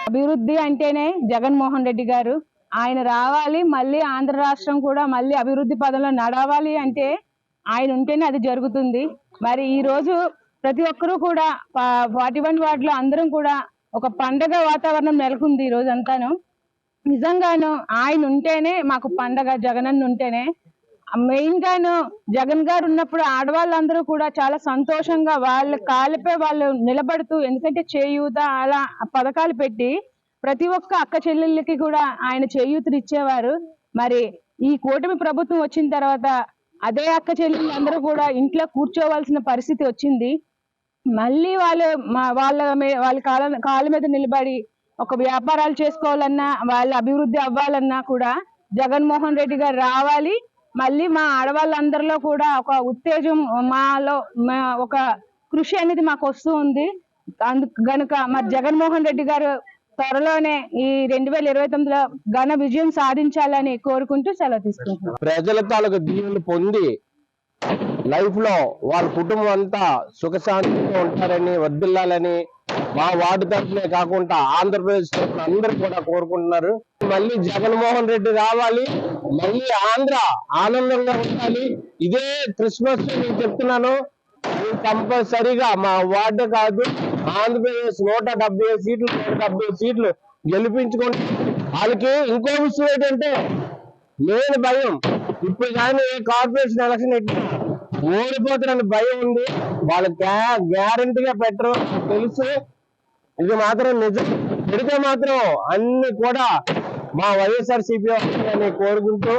అభివృద్ధి అంటేనే జగన్మోహన్ రెడ్డి గారు. ఆయన రావాలి, మళ్ళీ ఆంధ్ర రాష్ట్రం కూడా మళ్ళీ అభివృద్ధి పదంలో నడవాలి అంటే ఆయన ఉంటేనే అది జరుగుతుంది. మరి ఈ రోజు ప్రతి ఒక్కరూ కూడా 41 వార్డులో అందరం కూడా ఒక పండగ వాతావరణం నెలకొంది ఈ రోజు అంతాను. నిజంగాను ఆయన ఉంటేనే మాకు పండగ, జగనన్న ఉంటేనే. మెయిన్ గాను జగన్ గారు ఉన్నప్పుడు ఆడవాళ్ళందరూ కూడా చాలా సంతోషంగా వాళ్ళ కాళ్ళపై వాళ్ళు నిలబడుతూ, ఎందుకంటే చేయూత అలా పథకాలు పెట్టి ప్రతి ఒక్క అక్క చెల్లెళ్ళకి కూడా ఆయన చేయూతలు ఇచ్చేవారు. మరి ఈ కూటమి ప్రభుత్వం వచ్చిన తర్వాత అదే అక్క చెల్లెళ్ళందరూ కూడా ఇంట్లో కూర్చోవలసిన పరిస్థితి వచ్చింది. మళ్ళీ వాళ్ళ కాళ్ళ మీద నిలబడి ఒక వ్యాపారాలు చేసుకోవాలన్నా, వాళ్ళ అభివృద్ధి అవ్వాలన్నా కూడా జగన్మోహన్ రెడ్డి గారు రావాలి. మళ్ళీ మా ఆడవాళ్ళందరిలో కూడా ఒక ఉత్తేజం, మాలో ఒక కృషి అనేది మాకు వస్తూ ఉంది. అందుకు గనుక మరి జగన్మోహన్ రెడ్డి గారు త్వరలోనే ఈ 2029లో ఘన విజయం సాధించాలని కోరుకుంటూ సెలవు తీసుకుంటున్నాం. ప్రజల తాలూకు దీవెనలు పొంది లైఫ్ లో వాళ్ళ కుటుంబం అంతా సుఖశాంతిగా ఉంటారని, వర్ధిల్లాలని మా వార్డు తరఫునే కాకుండా ఆంధ్రప్రదేశ్ తరఫున అందరూ కూడా కోరుకుంటున్నారు. మళ్ళీ జగన్మోహన్ రెడ్డి రావాలి, మళ్ళీ ఆంధ్ర ఆనందంగా ఉండాలి. ఇదే క్రిస్మస్ నేను చెప్తున్నాను, కంపల్సరిగా మా వార్డు కాదు, ఆంధ్రప్రదేశ్ 170 సీట్లు గెలిపించుకుంటే వాళ్ళకి ఇంకో విషయం ఏంటంటే మెయిన్ భయం, ఇప్పుడు కానీ కార్పొరేషన్ ఎలక్షన్ ఎట్లా ఓడిపోతారని భయం ఉంది. వాళ్ళు గ్యారంటీగా పెట్టరు తెలుసు. ఇది మాత్రం నిజం. పెడితే మాత్రం అన్ని కూడా మా వైఎస్ఆర్సీపీ అని కోరుకుంటూ